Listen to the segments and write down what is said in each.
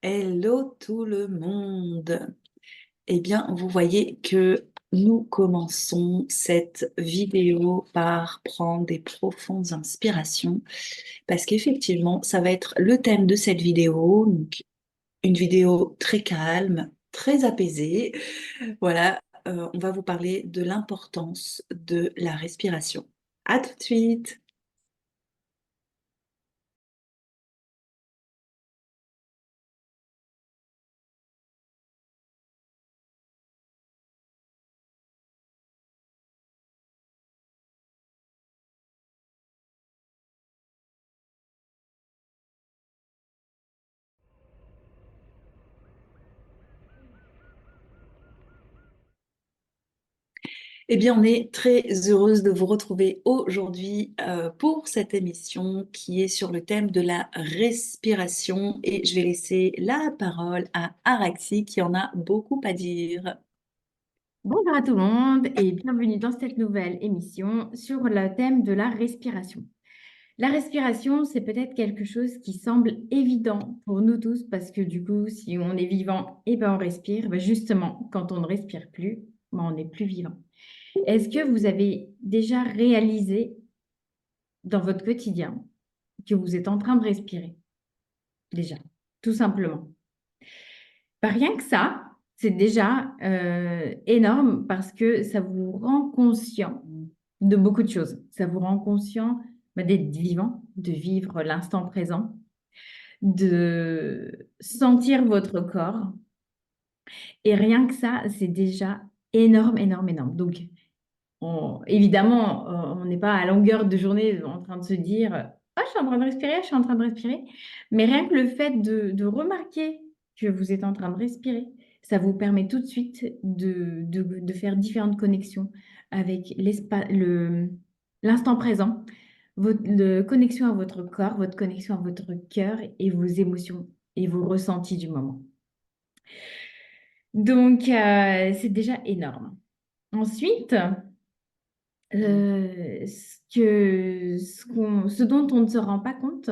Hello tout le monde. Eh bien, vous voyez que nous commençons cette vidéo par prendre des profondes inspirations parce qu'effectivement, ça va être le thème de cette vidéo. Donc, une vidéo très calme, très apaisée. Voilà, on va vous parler de l'importance de la respiration. À tout de suite. Eh bien, on est très heureuse de vous retrouver aujourd'hui pour cette émission qui est sur le thème de la respiration et je vais laisser la parole à Araxi qui en a beaucoup à dire. Bonjour à tout le monde et bienvenue dans cette nouvelle émission sur le thème de la respiration. La respiration, c'est peut-être quelque chose qui semble évident pour nous tous parce que du coup, si on est vivant, et ben on respire. Ben justement, quand on ne respire plus, ben on n'est plus vivant. Est-ce que vous avez déjà réalisé dans votre quotidien que vous êtes en train de respirer? Déjà, tout simplement. Pas rien que ça, c'est déjà énorme parce que ça vous rend conscient de beaucoup de choses. Ça vous rend conscient d'être vivant, de vivre l'instant présent, de sentir votre corps. Et rien que ça, c'est déjà énorme, énorme, énorme. Donc, évidemment, on n'est pas à longueur de journée en train de se dire, ah, je suis en train de respirer, je suis en train de respirer. Mais rien que le fait de remarquer que vous êtes en train de respirer, ça vous permet tout de suite de faire différentes connexions avec l'instant présent, votre connexion à votre corps, votre connexion à votre cœur et vos émotions et vos ressentis du moment. Donc, c'est déjà énorme. Ensuite, ce dont on ne se rend pas compte,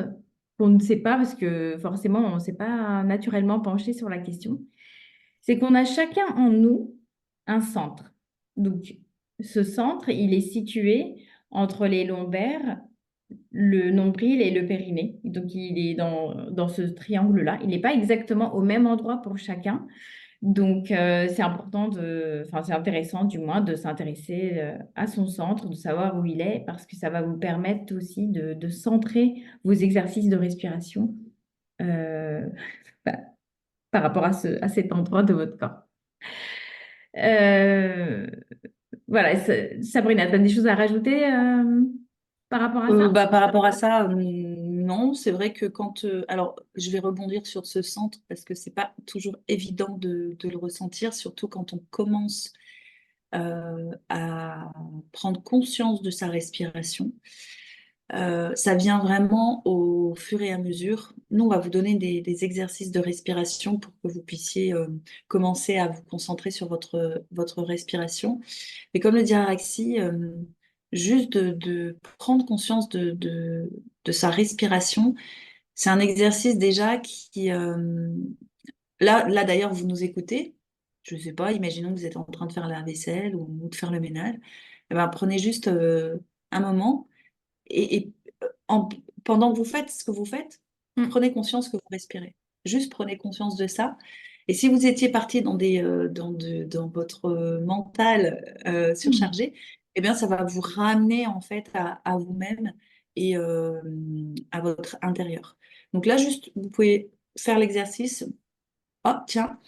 qu'on ne sait pas, parce que forcément, on ne s'est pas naturellement penché sur la question, c'est qu'on a chacun en nous un centre. Donc, ce centre, il est situé entre les lombaires, le nombril et le périnée. Donc, il est dans ce triangle-là. Il n'est pas exactement au même endroit pour chacun. Donc, c'est important enfin, c'est intéressant du moins de s'intéresser à son centre, de savoir où il est, parce que ça va vous permettre aussi de centrer vos exercices de respiration euh, bah, par rapport à cet endroit de votre corps. Euh, voilà, Sabrina, tu as des choses à rajouter par rapport à ça? Par rapport à ça, non, c'est vrai que alors, je vais rebondir sur ce centre parce que c'est pas toujours évident de le ressentir, surtout quand on commence à prendre conscience de sa respiration. Ça vient vraiment au fur et à mesure. Nous, on va vous donner des exercices de respiration pour que vous puissiez commencer à vous concentrer sur votre respiration. Mais comme le dit Araxi, juste de prendre conscience de sa respiration, c'est un exercice déjà là d'ailleurs, vous nous écoutez. Je ne sais pas, imaginons que vous êtes en train de faire la vaisselle ou de faire le ménage. Eh ben, prenez juste un moment et en- pendant que vous faites ce que vous faites, Mm. prenez conscience que vous respirez. Juste prenez conscience de ça. Et si vous étiez parti dans votre mental Mm. surchargé, eh bien, ça va vous ramener en fait à vous-même et à votre intérieur. Donc là, juste, vous pouvez faire l'exercice. Oh, tiens,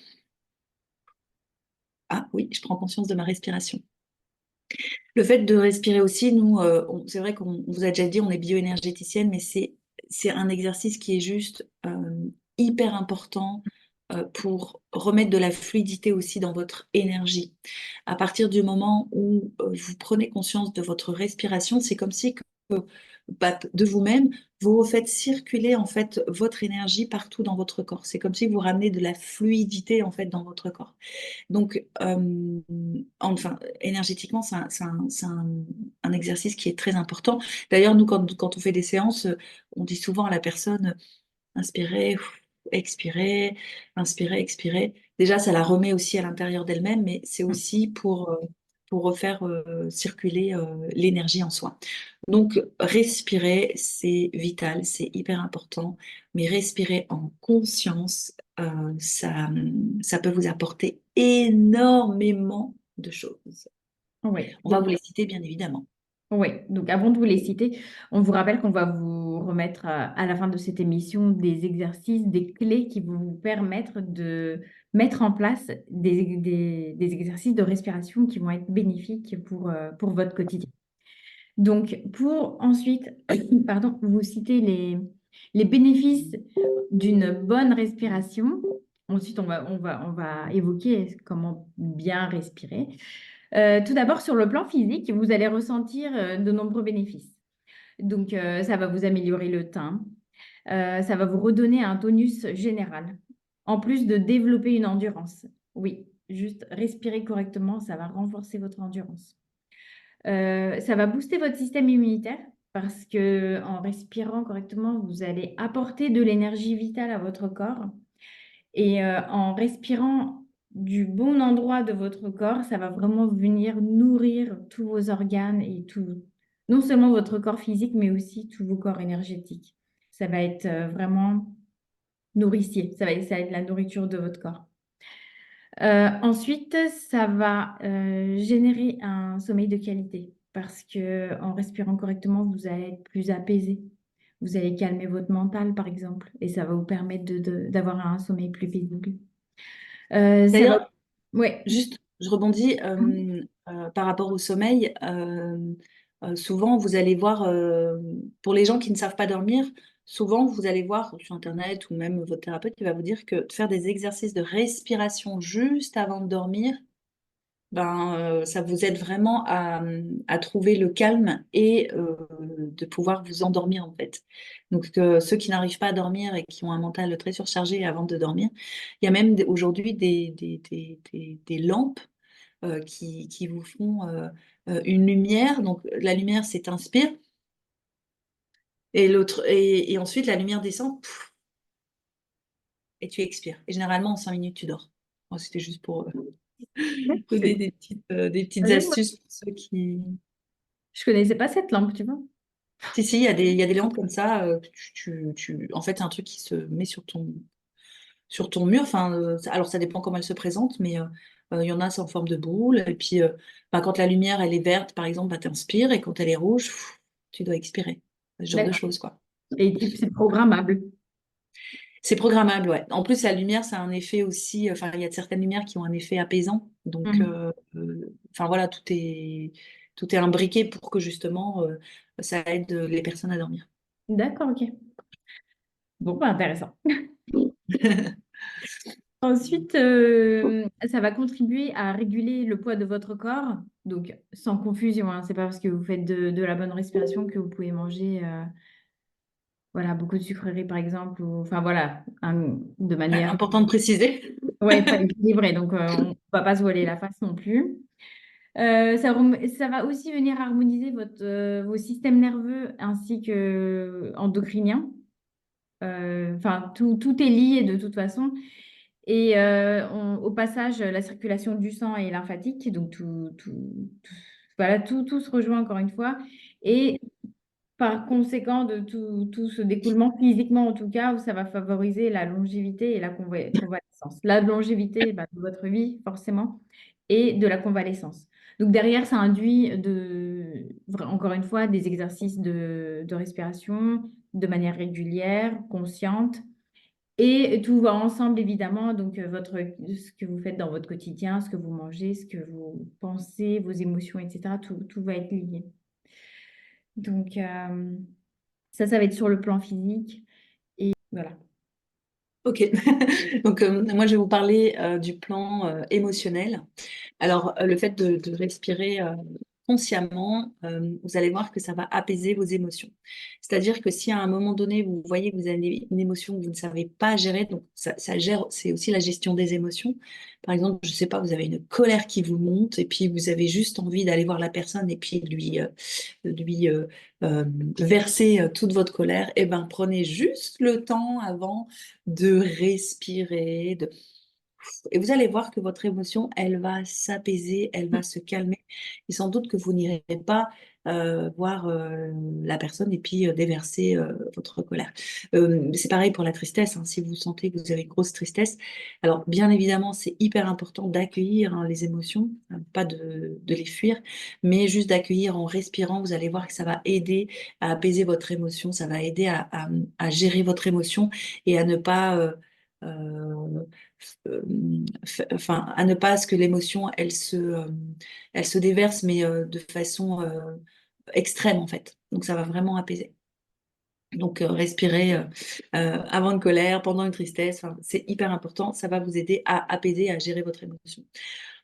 ah oui, je prends conscience de ma respiration. Le fait de respirer aussi, nous, c'est vrai qu'on vous a déjà dit, on est bioénergéticienne, mais c'est un exercice qui est juste hyper important pour remettre de la fluidité aussi dans votre énergie. À partir du moment où vous prenez conscience de votre respiration, c'est comme si de vous-même, vous refaites circuler en fait votre énergie partout dans votre corps. C'est comme si vous ramenez de la fluidité en fait dans votre corps. Donc, enfin, énergétiquement, c'est un exercice qui est très important. D'ailleurs, nous, quand on fait des séances, on dit souvent à la personne, inspirez, expirer, inspirer, expirer. Déjà, ça la remet aussi à l'intérieur d'elle-même, mais c'est Mm. aussi pour refaire circuler l'énergie en soi. Donc, respirer, c'est vital, c'est hyper important, mais respirer en conscience, ça peut vous apporter énormément de choses. Oui, On va donc vous les citer, bien évidemment. Oui, donc avant de vous les citer, on vous rappelle qu'on va vous remettre à la fin de cette émission des exercices, des clés qui vont vous permettre de mettre en place des exercices de respiration qui vont être bénéfiques pour votre quotidien. Donc, pour ensuite, pardon, vous citer les bénéfices d'une bonne respiration. Ensuite, on va évoquer comment bien respirer. Tout d'abord, sur le plan physique, vous allez ressentir de nombreux bénéfices. Donc, ça va vous améliorer le teint, ça va vous redonner un tonus général, en plus de développer une endurance. Oui, juste respirer correctement, ça va renforcer votre endurance. Ça va booster votre système immunitaire parce que en respirant correctement, vous allez apporter de l'énergie vitale à votre corps. Et en respirant du bon endroit de votre corps, ça va vraiment venir nourrir tous vos organes et tout, non seulement votre corps physique, mais aussi tous vos corps énergétiques. Ça va être vraiment nourricier, ça va être la nourriture de votre corps. Ensuite, ça va générer un sommeil de qualité parce que en respirant correctement, vous allez être plus apaisé. Vous allez calmer votre mental, par exemple, et ça va vous permettre d'avoir un sommeil plus paisible. Ça va... D'ailleurs, Ouais. juste, je rebondis par rapport au sommeil. Souvent, vous allez voir, pour les gens qui ne savent pas dormir, souvent, vous allez voir sur Internet ou même votre thérapeute qui va vous dire que de faire des exercices de respiration juste avant de dormir, ben, ça vous aide vraiment à trouver le calme et de pouvoir vous endormir en fait. Donc ceux qui n'arrivent pas à dormir et qui ont un mental très surchargé avant de dormir, il y a même aujourd'hui des lampes qui vous font une lumière. Donc la lumière, c'est inspire et et ensuite la lumière descend pouf, et tu expires. Et généralement en 5 minutes tu dors. Bon, c'était juste pour donner C'est- des petites Moi, astuces pour ceux qui. je connaissais pas cette lampe, tu vois. Si, si, il y a des lampes comme ça. Que en fait, c'est un truc qui se met sur ton mur. Enfin, alors, ça dépend comment elle se présente, mais il y en a, c'est en forme de boule. Et puis, bah, quand la lumière, elle est verte, par exemple, bah, t'inspires. Et quand elle est rouge, tu dois expirer. Ce genre de D'accord. choses, quoi. Et c'est programmable. C'est programmable, ouais. En plus, la lumière, ça a un effet aussi. Enfin, il y a certaines lumières qui ont un effet apaisant. Donc, Mhm. enfin, voilà, tout est imbriqué pour que justement, ça aide les personnes à dormir. D'accord, ok. Bon, bah, intéressant. Ensuite, ça va contribuer à réguler le poids de votre corps. Donc, sans confusion, hein, c'est pas parce que vous faites de la bonne respiration que vous pouvez manger voilà, beaucoup de sucreries, par exemple. Enfin, voilà, de Ouais, manière important de préciser. ouais, pas équilibrée. Donc, on ne va pas se voiler la face non plus. Ça va aussi venir harmoniser vos systèmes nerveux ainsi que endocriniens. Enfin, tout est lié de toute façon. Et au passage, la circulation du sang est lymphatique, donc voilà, tout se rejoint encore une fois. Et par conséquent, de tout ce découlement, physiquement en tout cas, ça va favoriser la longévité et la convalescence. La longévité bah, de votre vie, forcément, et de la convalescence. Donc derrière, ça induit encore une fois, des exercices de respiration de manière régulière, consciente. Et tout va ensemble, évidemment. Donc, ce que vous faites dans votre quotidien, ce que vous mangez, ce que vous pensez, vos émotions, etc., tout va être lié. Donc, ça va être sur le plan physique. Et voilà. Ok. Donc, moi, je vais vous parler du plan émotionnel. Alors, le fait de respirer. consciemment, vous allez voir que ça va apaiser vos émotions. C'est-à-dire que si à un moment donné, vous voyez que vous avez une émotion que vous ne savez pas gérer, donc ça gère, c'est aussi la gestion des émotions. Par exemple, je ne sais pas, vous avez une colère qui vous monte et puis vous avez juste envie d'aller voir la personne et puis lui verser toute votre colère, et ben prenez juste le temps avant de respirer, et vous allez voir que votre émotion, elle va s'apaiser, elle va se calmer. Et sans doute que vous n'irez pas voir la personne et puis déverser votre colère. C'est pareil pour la tristesse, hein. Si vous sentez que vous avez une grosse tristesse, alors bien évidemment, c'est hyper important d'accueillir, hein, les émotions, hein, pas de les fuir, mais juste d'accueillir en respirant. Vous allez voir que ça va aider à apaiser votre émotion, ça va aider à gérer votre émotion et à ne pas... euh, enfin, à ne pas ce que l'émotion, elle se déverse, mais de façon extrême, en fait. Donc, ça va vraiment apaiser. Donc, respirer avant une colère, pendant une tristesse, enfin, c'est hyper important. Ça va vous aider à apaiser, à gérer votre émotion.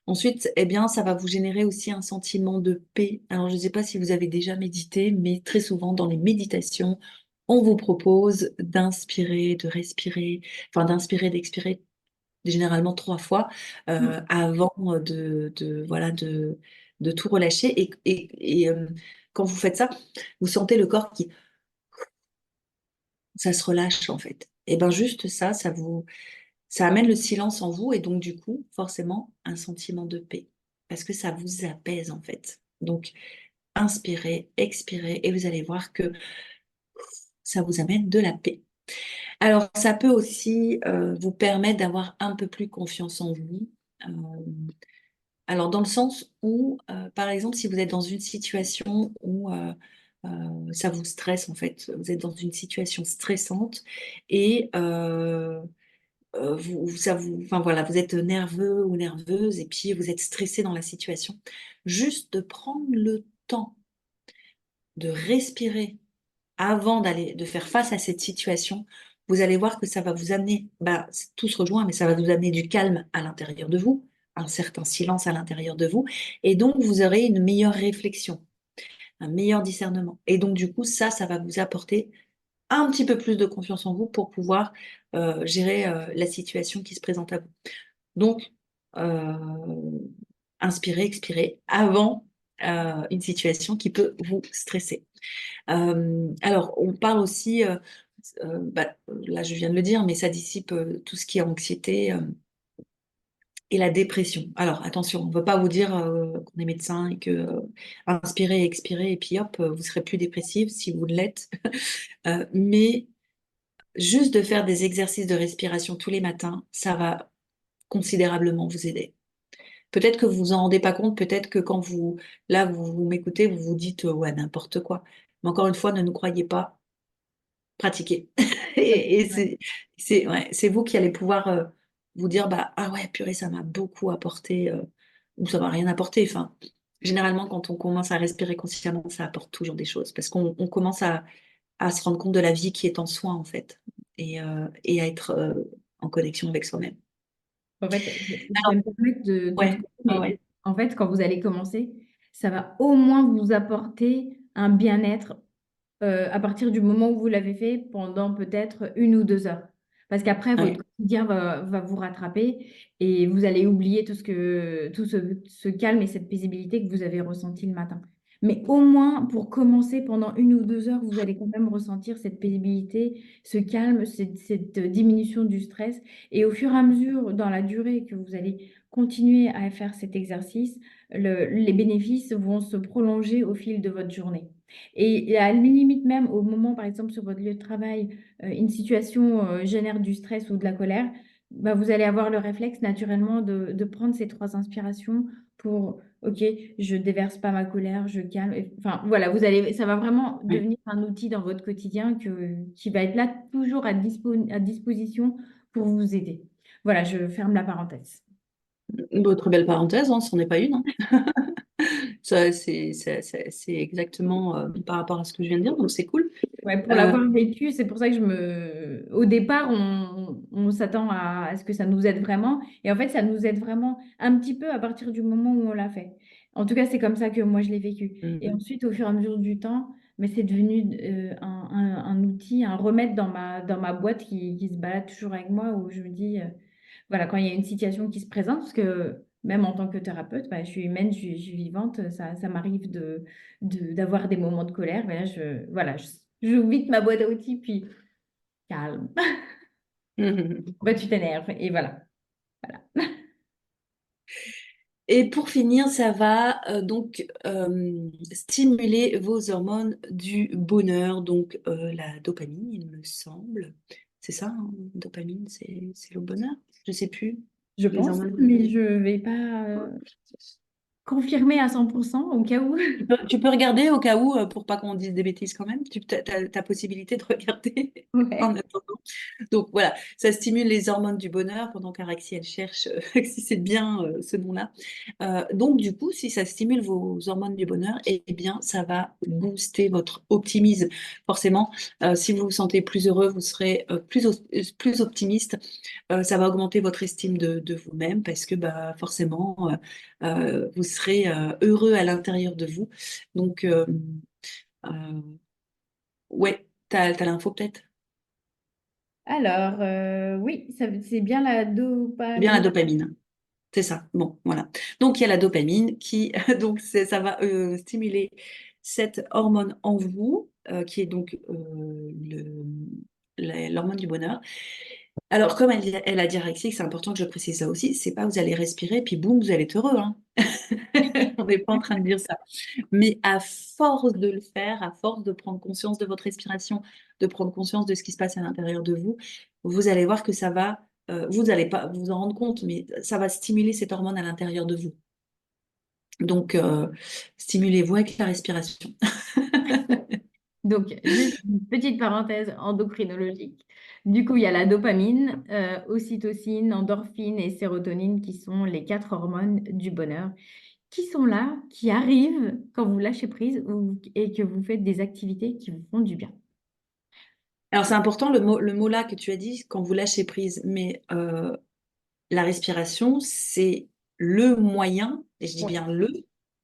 Ensuite, eh bien, ça va vous générer aussi un sentiment de paix. Alors, je ne sais pas si vous avez déjà médité, mais très souvent, dans les méditations, on vous propose d'inspirer, de respirer, enfin d'inspirer, d'expirer généralement 3 fois avant voilà, de tout relâcher. Quand vous faites ça, vous sentez le corps qui, ça se relâche en fait. Et bien juste ça, ça amène le silence en vous et donc du coup, forcément, un sentiment de paix. Parce que ça vous apaise en fait. Donc, inspirez, expirez et vous allez voir que ça vous amène de la paix. Alors, ça peut aussi vous permettre d'avoir un peu plus confiance en vous. Euh, Alors, dans le sens où, par exemple, si vous êtes dans une situation où ça vous stresse, en fait, vous êtes dans une situation stressante et enfin, voilà, vous êtes nerveux ou nerveuse et puis vous êtes stressé dans la situation, juste de prendre le temps de respirer avant de faire face à cette situation, vous allez voir que ça va vous amener, bah, tout se rejoint, mais ça va vous amener du calme à l'intérieur de vous, un certain silence à l'intérieur de vous, et donc vous aurez une meilleure réflexion, un meilleur discernement. Et donc du coup, ça va vous apporter un petit peu plus de confiance en vous pour pouvoir gérer la situation qui se présente à vous. Donc, euh, inspirez, expirez avant une situation qui peut vous stresser. Alors, on parle aussi, bah, là je viens de le dire, mais ça dissipe tout ce qui est anxiété et la dépression. Alors, attention, on ne veut pas vous dire qu'on est médecin et que inspirez, expirez, et puis hop, vous serez plus dépressive si vous l'êtes. Mais juste de faire des exercices de respiration tous les matins, ça va considérablement vous aider. Peut-être que vous vous en rendez pas compte, peut-être que quand vous m'écoutez, vous vous dites ouais, n'importe quoi. Mais encore une fois, ne nous croyez pas, pratiquez. Et Ouais. ouais, c'est vous qui allez pouvoir vous dire bah ah ouais, purée, ça m'a beaucoup apporté ou ça m'a rien apporté. Enfin, généralement, quand on commence à respirer consciemment, ça apporte toujours des choses parce qu'on commence à se rendre compte de la vie qui est en soi en fait et à être en connexion avec soi-même. En fait, je vais Alors, me permettre de te ouais, couper, ouais, mais ouais. en fait, quand vous allez commencer, ça va au moins vous apporter un bien-être à partir du moment où vous l'avez fait pendant peut-être 1 ou 2 heures. Parce qu'après, votre Ouais. quotidien va vous rattraper et vous allez oublier tout ce calme et cette paisibilité que vous avez ressenti le matin. Mais au moins, pour commencer, pendant 1 ou 2 heures, vous allez quand même ressentir cette paisibilité, ce calme, cette diminution du stress. Et au fur et à mesure, dans la durée que vous allez continuer à faire cet exercice, les bénéfices vont se prolonger au fil de votre journée. Et à la limite même, au moment, par exemple, sur votre lieu de travail, une situation génère du stress ou de la colère, bah, vous allez avoir le réflexe naturellement de prendre ces 3 inspirations pour, OK, je déverse pas ma colère, je calme. Enfin, voilà, ça va vraiment Ouais. devenir un outil dans votre quotidien qui va être là toujours à disposition pour vous aider. Voilà, je ferme la parenthèse. Une très belle parenthèse, hein, ce n'en est pas une, hein. Ça, c'est exactement par rapport à ce que je viens de dire, donc c'est cool. Ouais, pour Euh, l'avoir vécu, c'est pour ça que au départ, on s'attend à ce que ça nous aide vraiment. Et en fait, ça nous aide vraiment un petit peu à partir du moment où on l'a fait. En tout cas, c'est comme ça que moi, je l'ai vécu. Et Mhm. ensuite, au fur et à mesure du temps, mais c'est devenu un outil, un remède dans ma boîte qui se balade toujours avec moi, où je me dis, voilà, quand il y a une situation qui se présente, parce que même en tant que thérapeute, bah, je suis humaine, je suis vivante, ça m'arrive d'avoir des moments de colère, mais là, voilà, je vide ma boîte à outils, puis calme. Mhm. Bah, tu t'énerves, et voilà. Voilà. Et pour finir, ça va donc stimuler vos hormones du bonheur, donc la dopamine, il me semble. C'est ça, hein, dopamine, c'est le bonheur? Je sais plus. Je Les pense, hormones du mais bonheur. je vais pas confirmer à 100% au cas où. Tu peux regarder au cas où, pour pas qu'on dise des bêtises quand même. Tu as, ta possibilité de regarder en Ouais. attendant. Donc voilà, ça stimule les hormones du bonheur pendant qu'Araxi, elle cherche si c'est bien ce nom-là. Donc du coup, si ça stimule vos hormones du bonheur, eh bien, ça va booster votre optimisme. Forcément, si vous vous sentez plus heureux, vous serez plus optimiste. Ça va augmenter votre estime de vous-même parce que bah, forcément, vous serez heureux à l'intérieur de vous. Donc, euh, ouais, t'as l'info peut-être? Alors, oui, c'est bien la C'est bien la dopamine. dopamine. C'est ça. Bon, voilà. Donc, il y a la dopamine qui, donc, ça va stimuler cette hormone en vous, qui est donc l'hormone du bonheur. Alors, comme elle a dit Alexis, c'est important que je précise ça aussi, c'est pas vous allez respirer, puis boum, vous allez être heureux, hein. On n'est pas en train de dire ça. Mais à force de le faire, à force de prendre conscience de votre respiration, de prendre conscience de ce qui se passe à l'intérieur de vous, vous allez voir que ça va, vous n'allez pas vous en rendre compte, mais ça va stimuler cette hormone à l'intérieur de vous. Donc, stimulez-vous avec la respiration. Donc, juste une petite parenthèse endocrinologique. Du coup, il y a la dopamine, ocytocine, endorphine et sérotonine qui sont les quatre hormones du bonheur, qui sont là, qui arrivent quand vous lâchez prise et que vous faites des activités qui vous font du bien. Alors, c'est important le mot là que tu as dit quand vous lâchez prise, mais la respiration, c'est le moyen, et je dis Ouais. bien le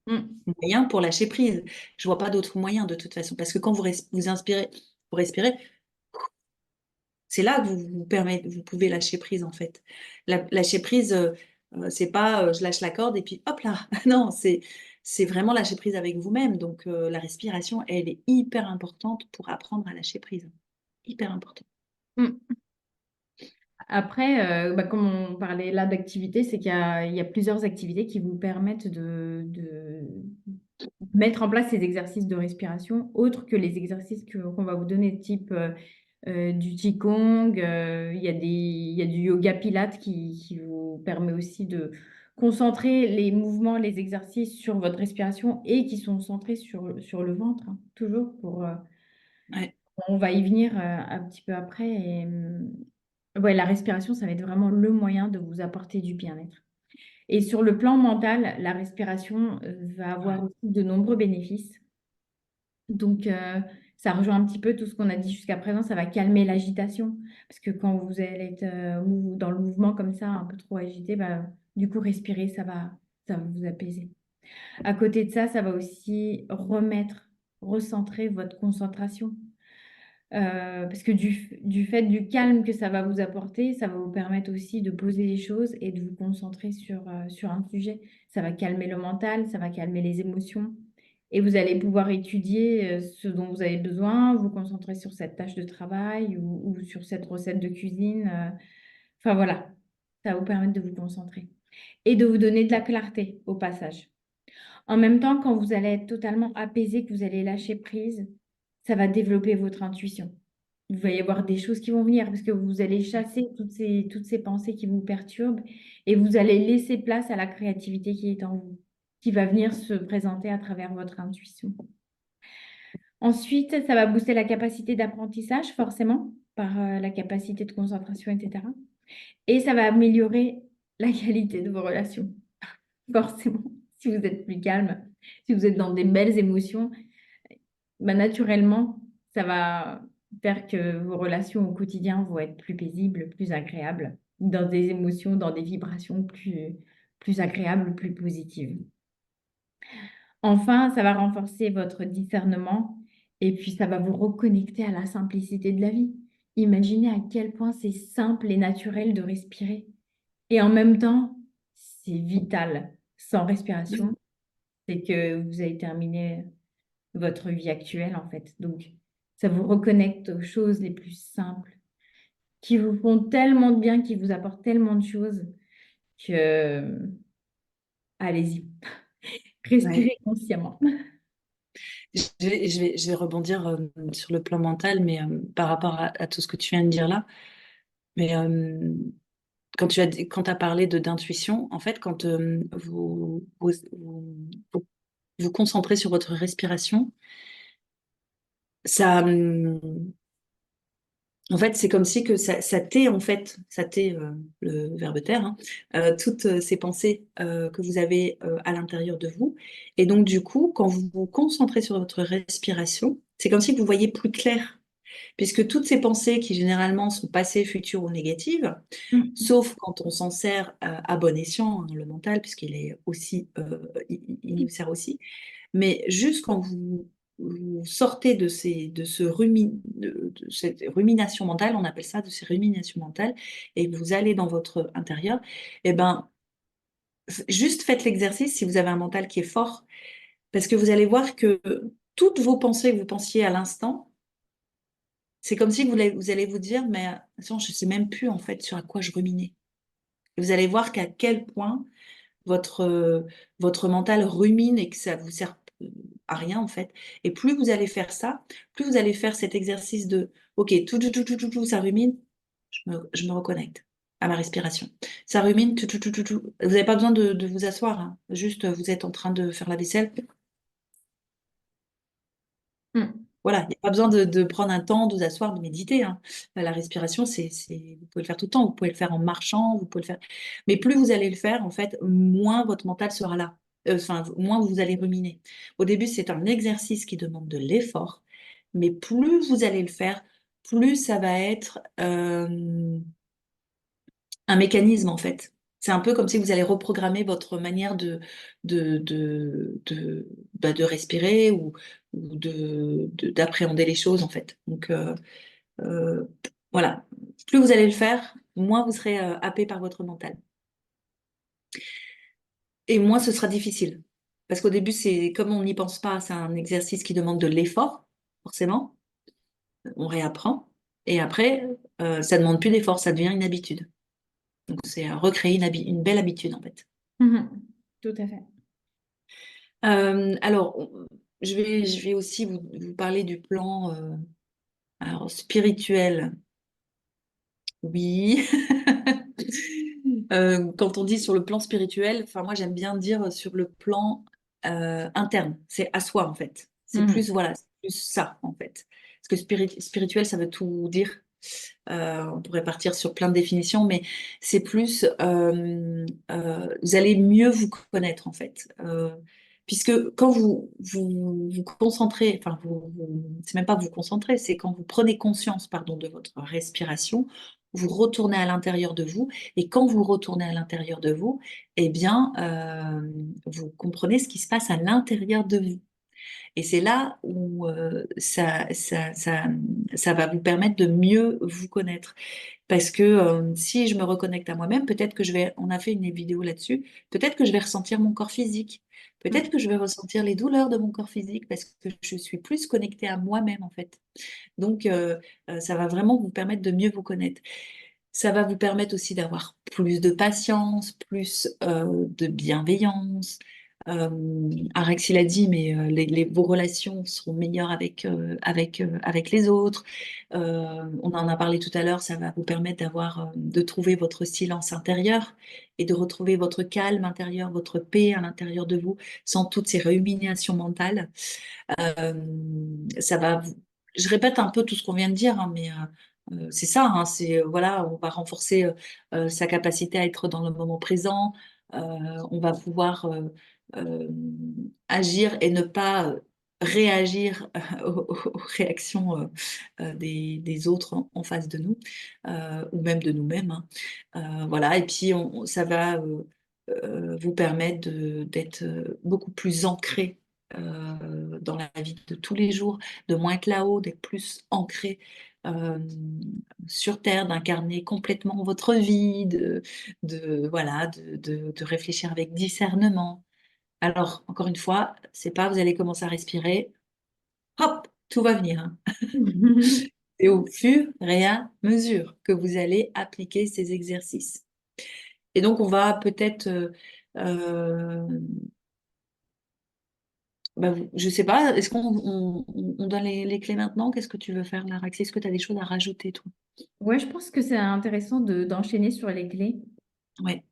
Mm. moyen pour lâcher prise. Je vois pas d'autre moyen de toute façon, parce que quand vous inspirez, vous respirez, c'est là que vous pouvez lâcher prise en fait. Lâcher prise, c'est pas je lâche la corde et puis hop là. Non, c'est vraiment lâcher prise avec vous-même. Donc la respiration, elle est hyper importante pour apprendre à lâcher prise. Hyper important. Mm. Après, comme on parlait là d'activités, c'est il y a plusieurs activités qui vous permettent de mettre en place ces exercices de respiration, autres que les exercices qu'on va vous donner, type du Qigong. Il y a du yoga Pilates qui vous permet aussi de concentrer les mouvements, les exercices sur votre respiration et qui sont centrés sur le ventre, hein, toujours Ouais, on va y venir un petit peu après. Ouais, la respiration, ça va être vraiment le moyen de vous apporter du bien-être. Et sur le plan mental, la respiration va avoir ouais, aussi de nombreux bénéfices. Donc, ça rejoint un petit peu tout ce qu'on a dit jusqu'à présent. Ça va calmer l'agitation. Parce que quand vous allez être dans le mouvement comme ça, un peu trop agité, bah, du coup, respirer, ça va vous apaiser. À côté de ça, ça va aussi recentrer votre concentration. Parce que du fait du calme que ça va vous apporter, ça va vous permettre aussi de poser les choses et de vous concentrer sur un sujet. Ça va calmer le mental, ça va calmer les émotions. Et vous allez pouvoir étudier ce dont vous avez besoin, vous concentrer sur cette tâche de travail ou sur cette recette de cuisine. Enfin voilà, ça va vous permettre de vous concentrer et de vous donner de la clarté au passage. En même temps, quand vous allez être totalement apaisé, que vous allez lâcher prise, ça va développer votre intuition. Il va y avoir des choses qui vont venir parce que vous allez chasser toutes ces pensées qui vous perturbent et vous allez laisser place à la créativité qui est en vous, qui va venir se présenter à travers votre intuition. Ensuite, ça va booster la capacité d'apprentissage, forcément, par la capacité de concentration, etc. Et ça va améliorer la qualité de vos relations, forcément. Si vous êtes plus calme, si vous êtes dans des belles émotions, bah, naturellement, ça va faire que vos relations au quotidien vont être plus paisibles, plus agréables, dans des émotions, dans des vibrations plus agréables, plus positives. Enfin, ça va renforcer votre discernement et puis ça va vous reconnecter à la simplicité de la vie. Imaginez à quel point c'est simple et naturel de respirer. Et en même temps, c'est vital. Sans respiration, c'est que vous avez terminé votre vie actuelle, en fait. Donc, ça vous reconnecte aux choses les plus simples, qui vous font tellement de bien, qui vous apportent tellement de choses que, allez-y, Ouais. respirez consciemment. Je vais rebondir sur le plan mental, mais par rapport à tout ce que tu viens de dire là. Mais quand tu as parlé d'intuition, en fait, quand vous vous concentrez sur votre respiration, ça, en fait, c'est comme si que ça tait, en fait, ça tait, le verbe taire, hein, toutes ces pensées que vous avez à l'intérieur de vous. Et donc, du coup, quand vous vous concentrez sur votre respiration, c'est comme si vous voyez plus clair, puisque toutes ces pensées qui généralement sont passées, futures ou négatives, Mm. sauf quand on s'en sert à bon escient, hein, le mental, puisqu'il est aussi, il nous sert aussi, mais juste quand vous sortez de cette rumination mentale, on appelle ça de ces ruminations mentales, et que vous allez dans votre intérieur, et ben, juste faites l'exercice si vous avez un mental qui est fort, parce que vous allez voir que toutes vos pensées que vous pensiez à l'instant, c'est comme si vous allez vous dire, mais attends, je sais même plus en fait sur à quoi je ruminais. Et vous allez voir qu'à quel point votre mental rumine et que ça vous sert à rien en fait. Et plus vous allez faire ça, plus vous allez faire cet exercice de OK, tout, ça rumine, je me reconnecte à ma respiration. Ça rumine, tout. Vous n'avez pas besoin de vous asseoir, hein. Juste, vous êtes en train de faire la vaisselle. Mm. Voilà, il n'y a pas besoin de prendre un temps, de vous asseoir, de méditer, hein. La respiration, vous pouvez le faire tout le temps, vous pouvez le faire en marchant, vous pouvez le faire. Mais plus vous allez le faire, en fait, moins votre mental sera là. Enfin, moins vous allez ruminer. Au début, c'est un exercice qui demande de l'effort, mais plus vous allez le faire, plus ça va être un mécanisme, en fait. C'est un peu comme si vous allez reprogrammer votre manière de respirer ou d'appréhender les choses, en fait. Donc, euh, voilà. Plus vous allez le faire, moins vous serez happé par votre mental. Et moins ce sera difficile. Parce qu'au début, c'est comme on n'y pense pas, c'est un exercice qui demande de l'effort, forcément. On réapprend. Et après, ça ne demande plus d'effort, ça devient une habitude. Donc, c'est recréer une belle habitude, en fait. Mhm. Tout à fait. Alors, je vais aussi vous parler du plan alors, spirituel. Oui. Quand on dit sur le plan spirituel, enfin moi j'aime bien dire sur le plan interne. C'est à soi en fait. C'est plus Mhm. voilà, c'est plus ça en fait. Parce que spirituel, ça veut tout dire. On pourrait partir sur plein de définitions, mais c'est plus, vous allez mieux vous connaître en fait. Puisque quand vous concentrez, enfin, c'est même pas vous concentrer, c'est quand vous prenez conscience, pardon, de votre respiration, vous retournez à l'intérieur de vous, et quand vous retournez à l'intérieur de vous, eh bien, vous comprenez ce qui se passe à l'intérieur de vous. Et c'est là où ça va vous permettre de mieux vous connaître. Parce que si je me reconnecte à moi-même, peut-être que on a fait une vidéo là-dessus, peut-être que je vais ressentir mon corps physique, peut-être Mm. que je vais ressentir les douleurs de mon corps physique parce que je suis plus connectée à moi-même en fait. Donc ça va vraiment vous permettre de mieux vous connaître. Ça va vous permettre aussi d'avoir plus de patience, plus de bienveillance. Euh, Arex, il a dit, mais vos relations seront meilleures avec les autres. On en a parlé tout à l'heure, ça va vous permettre de trouver votre silence intérieur et de retrouver votre calme intérieur, votre paix à l'intérieur de vous, sans toutes ces ruminations mentales. Euh, ça va vous- Je répète un peu tout ce qu'on vient de dire, hein, mais c'est ça, hein, voilà, on va renforcer sa capacité à être dans le moment présent. On va pouvoir euh, agir et ne pas réagir aux réactions des autres en face de nous ou même de nous-mêmes, hein. Voilà, et puis ça va. vous permettre d'être beaucoup plus ancré dans la vie de tous les jours, de moins être là-haut, d'être plus ancré euh, sur Terre, d'incarner complètement votre vie, voilà, de réfléchir avec discernement. Alors, encore une fois, c'est pas vous allez commencer à respirer, hop, tout va venir, hein. Et au fur et à mesure que vous allez appliquer ces exercices. Et donc, on va peut-être, euh, je sais pas, est-ce qu'on donne les clés maintenant? Qu'est-ce que tu veux faire, là, Raxi? Est-ce que tu as des choses à rajouter, toi? Ouais, je pense que c'est intéressant d'enchaîner sur les clés. Ouais,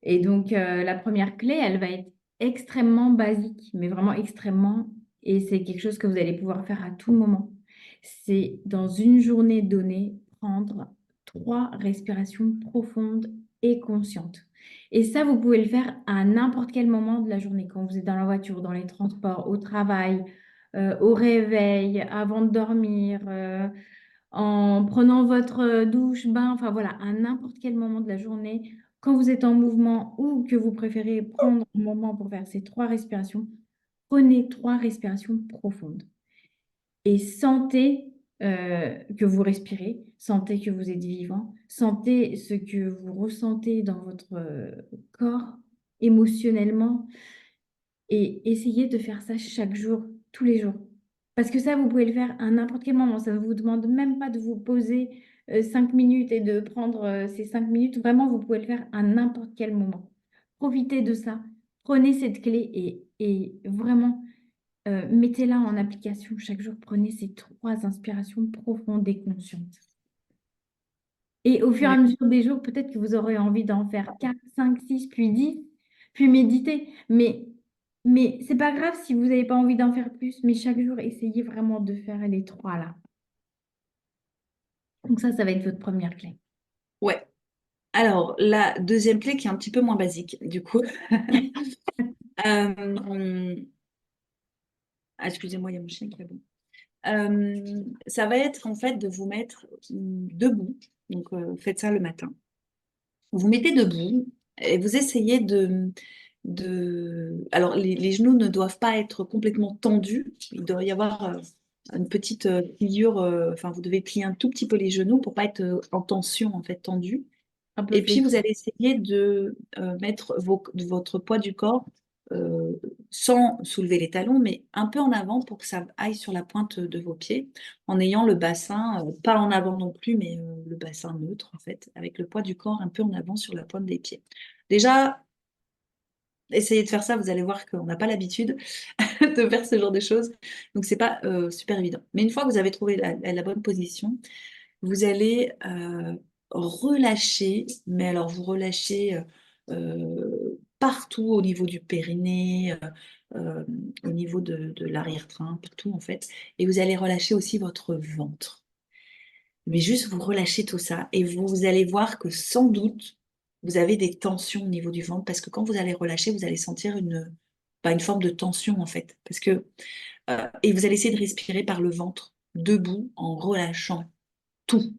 Et donc, la première clé, elle va être extrêmement basique, mais vraiment extrêmement, et c'est quelque chose que vous allez pouvoir faire à tout moment. C'est dans une journée donnée, prendre 3 respirations profondes et conscientes. Et ça, vous pouvez le faire à n'importe quel moment de la journée, quand vous êtes dans la voiture, dans les transports, au travail, au réveil, avant de dormir, en prenant votre douche, bain, enfin voilà, à n'importe quel moment de la journée, quand vous êtes en mouvement ou que vous préférez prendre un moment pour faire ces 3 respirations, prenez 3 respirations profondes et sentez que vous respirez, sentez que vous êtes vivant, sentez ce que vous ressentez dans votre corps émotionnellement et essayez de faire ça chaque jour, tous les jours. Parce que ça, vous pouvez le faire à n'importe quel moment. Ça ne vous demande même pas de vous poser 5 minutes et de prendre ces 5 minutes. Vraiment, vous pouvez le faire à n'importe quel moment. Profitez de ça. Prenez cette clé et vraiment mettez-la en application chaque jour. Prenez ces 3 inspirations profondes et conscientes. Et au fur et à ouais, mesure des jours, peut-être que vous aurez envie d'en faire 4, 5, 6, puis 10, puis méditer. Mais c'est pas grave si vous n'avez pas envie d'en faire plus. Mais chaque jour, essayez vraiment de faire les 3 là. Donc ça va être votre première clé. ouais. Alors, la deuxième clé qui est un petit peu moins basique, du coup. Euh, excusez-moi, il y a mon chien qui est bon. Ça va être en fait de vous mettre debout. Donc, faites ça le matin. Vous mettez debout et vous essayez Alors, les genoux ne doivent pas être complètement tendus. Il doit y avoir une petite pliure. Enfin, vous devez plier un tout petit peu les genoux pour pas être en tension, en fait, tendu. Un peu Et puis, vous flexible. allez essayer de mettre votre poids du corps euh, sans soulever les talons, mais un peu en avant pour que ça aille sur la pointe de vos pieds, en ayant le bassin, pas en avant non plus, mais le bassin neutre, en fait, avec le poids du corps un peu en avant sur la pointe des pieds. Déjà, essayez de faire ça, vous allez voir qu'on n'a pas l'habitude de faire ce genre de choses, donc c'est pas super évident. Mais une fois que vous avez trouvé la bonne position, vous allez relâcher, mais alors vous relâchez partout au niveau du périnée, euh, au niveau de l'arrière-train, partout en fait. Et vous allez relâcher aussi votre ventre. Mais juste vous relâchez tout ça et vous allez voir que sans doute, vous avez des tensions au niveau du ventre parce que quand vous allez relâcher, vous allez sentir une forme de tension en fait. Et vous allez essayer de respirer par le ventre, debout, en relâchant tout.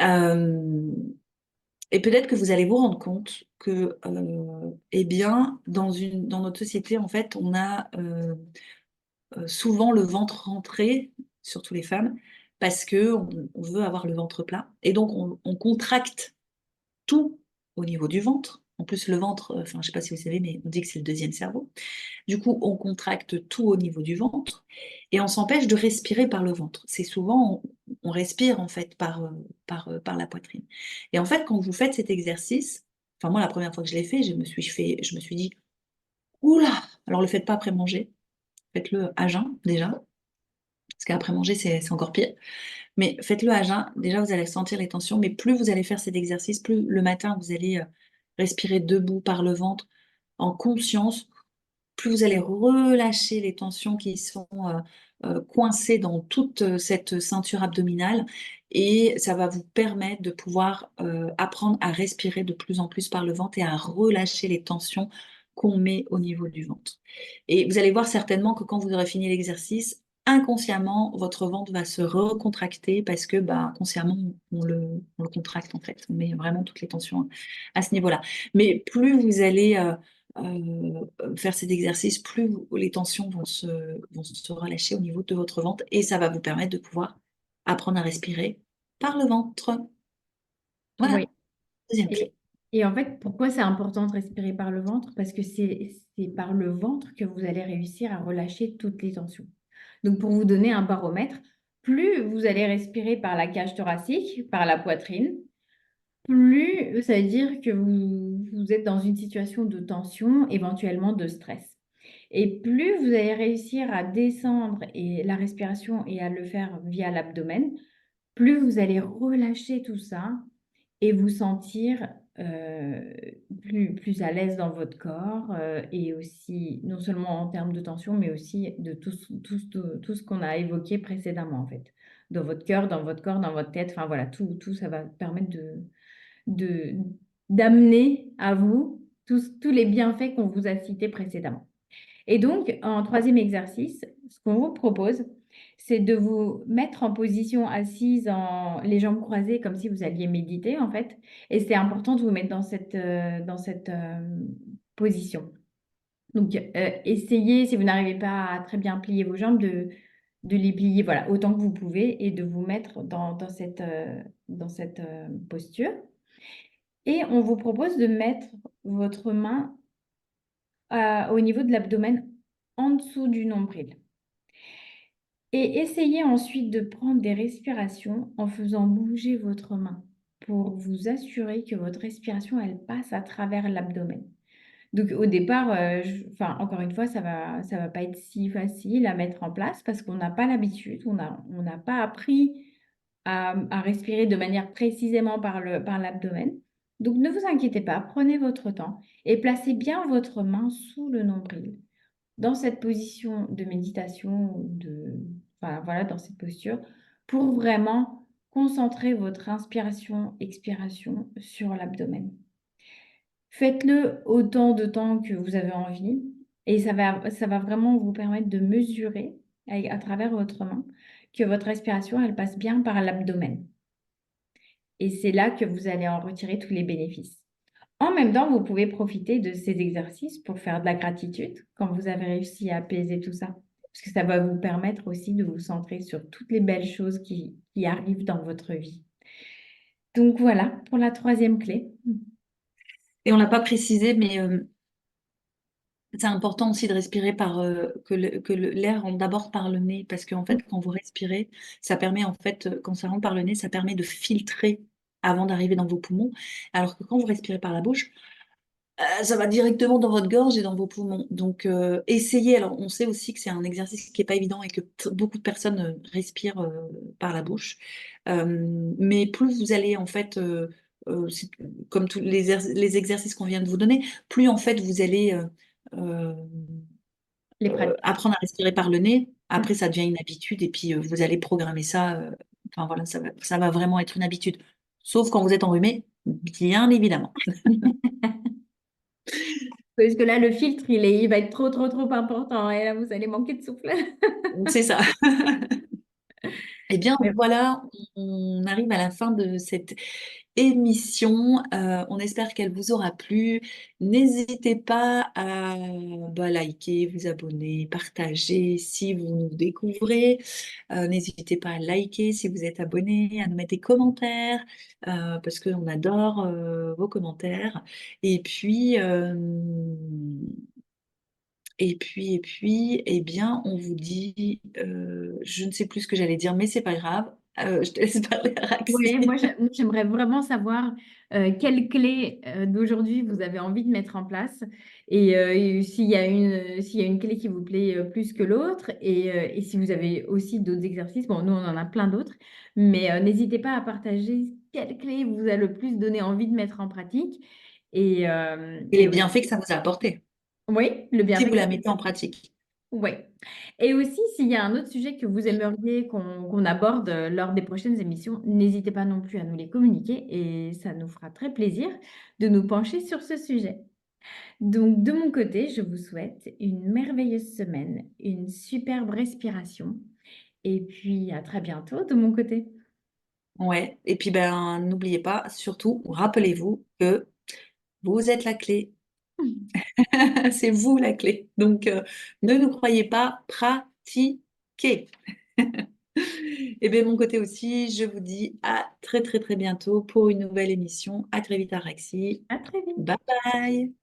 Euh, et peut-être que vous allez vous rendre compte que, eh bien, dans notre société, en fait, on a souvent le ventre rentré, surtout les femmes, parce que on veut avoir le ventre plat. Et donc, on contracte tout au niveau du ventre. En plus, le ventre, enfin, je ne sais pas si vous savez, mais on dit que c'est le deuxième cerveau. Du coup, on contracte tout au niveau du ventre et on s'empêche de respirer par le ventre. C'est souvent, on respire en fait par la poitrine. Et en fait, quand vous faites cet exercice, enfin moi, la première fois que je l'ai fait, je me suis dit, oula, alors le faites pas après manger, faites-le à jeun déjà, parce qu'après manger, c'est encore pire. Mais faites-le à jeun, déjà vous allez sentir les tensions, mais plus vous allez faire cet exercice, plus le matin, vous allez respirer debout par le ventre en conscience, plus vous allez relâcher les tensions qui sont coincées dans toute cette ceinture abdominale et ça va vous permettre de pouvoir apprendre à respirer de plus en plus par le ventre et à relâcher les tensions qu'on met au niveau du ventre. Et vous allez voir certainement que quand vous aurez fini l'exercice, inconsciemment, votre ventre va se recontracter parce que bah, consciemment, on le contracte en fait. On met vraiment toutes les tensions à ce niveau-là. Mais plus vous allez faire cet exercice, plus les tensions vont se relâcher au niveau de votre ventre et ça va vous permettre de pouvoir apprendre à respirer par le ventre. Oui. Voilà, deuxième Et, clé. et en fait, pourquoi c'est important de respirer par le ventre? Parce que c'est par le ventre que vous allez réussir à relâcher toutes les tensions. Donc, pour vous donner un baromètre, plus vous allez respirer par la cage thoracique, par la poitrine, plus ça veut dire que vous êtes dans une situation de tension, éventuellement de stress. Et plus vous allez réussir à descendre et la respiration et à le faire via l'abdomen, plus vous allez relâcher tout ça et vous sentir plus à l'aise dans votre corps et aussi, non seulement en termes de tension, mais aussi de tout ce qu'on a évoqué précédemment, en fait. Dans votre cœur, dans votre corps, dans votre tête, enfin voilà, tout ça va permettre de, d'amener à vous tous les bienfaits qu'on vous a cités précédemment. Et donc, en troisième exercice, ce qu'on vous propose, c'est de vous mettre en position assise, les jambes croisées, comme si vous alliez méditer, en fait. Et c'est important de vous mettre dans cette position. Donc, essayez, si vous n'arrivez pas à très bien plier vos jambes, de les plier, voilà, autant que vous pouvez et de vous mettre dans cette posture. Et on vous propose de mettre votre main au niveau de l'abdomen en dessous du nombril. Et essayez ensuite de prendre des respirations en faisant bouger votre main pour vous assurer que votre respiration, elle passe à travers l'abdomen. Donc au départ, enfin, encore une fois, ça va pas être si facile à mettre en place parce qu'on n'a pas l'habitude, on n'a pas appris à respirer de manière précisément par l'abdomen. Donc ne vous inquiétez pas, prenez votre temps et placez bien votre main sous le nombril dans cette position de méditation, enfin, voilà, dans cette posture, pour vraiment concentrer votre inspiration-expiration sur l'abdomen. Faites-le autant de temps que vous avez envie et ça va vraiment vous permettre de mesurer à travers votre main que votre respiration, elle passe bien par l'abdomen. Et c'est là que vous allez en retirer tous les bénéfices. En même temps, vous pouvez profiter de ces exercices pour faire de la gratitude quand vous avez réussi à apaiser tout ça. Parce que ça va vous permettre aussi de vous centrer sur toutes les belles choses qui arrivent dans votre vie. Donc voilà pour la troisième clé. Et on l'a pas précisé, mais c'est important aussi de respirer que l'air rentre d'abord par le nez, parce qu'en fait, quand vous respirez, ça permet en fait, quand ça rentre par le nez, ça permet de filtrer avant d'arriver dans vos poumons, alors que quand vous respirez par la bouche, ça va directement dans votre gorge et dans vos poumons. Donc, essayez. Alors, on sait aussi que c'est un exercice qui est pas évident et que beaucoup de personnes respirent par la bouche. Mais plus vous allez en fait, c'est comme tous les exercices qu'on vient de vous donner, plus en fait vous allez euh, Les pratiques. apprendre à respirer par le nez. Après, ça devient une habitude et puis vous allez programmer ça. Enfin voilà, ça va vraiment être une habitude. Sauf quand vous êtes enrhumé, bien évidemment. Parce que là, le filtre, il va être trop, trop, trop important. Et là, vous allez manquer de souffle. C'est ça. Eh bien, Mais voilà, on arrive à la fin de cette émission. On espère qu'elle vous aura plu. N'hésitez pas à bah, liker, vous abonner, partager si vous nous découvrez. N'hésitez pas à liker si vous êtes abonné, à nous mettre des commentaires parce qu'on adore vos commentaires. Et puis, eh bien, on vous dit, je ne sais plus ce que j'allais dire, mais c'est pas grave. Je te laisse parler à oui, Raxi. moi, j'aimerais vraiment savoir quelles clés d'aujourd'hui vous avez envie de mettre en place et s'il y a une clé qui vous plaît plus que l'autre et si vous avez aussi d'autres exercices. Bon, nous, on en a plein d'autres, mais n'hésitez pas à partager quelle clé vous a le plus donné envie de mettre en pratique et, euh, Et les et aussi, bienfaits que ça vous a apporté, oui, le si bienfait vous que la ça. mettez en pratique. Oui. Et aussi, s'il y a un autre sujet que vous aimeriez qu'on aborde lors des prochaines émissions, n'hésitez pas non plus à nous les communiquer et ça nous fera très plaisir de nous pencher sur ce sujet. Donc, de mon côté, je vous souhaite une merveilleuse semaine, une superbe respiration Et puis, à très bientôt de mon côté. Ouais. Et puis, ben, n'oubliez pas, surtout, rappelez-vous que vous êtes la clé. C'est vous la clé. Donc, ne nous croyez pas, pratiquez. Et bien, de mon côté aussi, je vous dis à très, très, très bientôt pour une nouvelle émission. À très vite, Araxi. À très vite. Bye bye.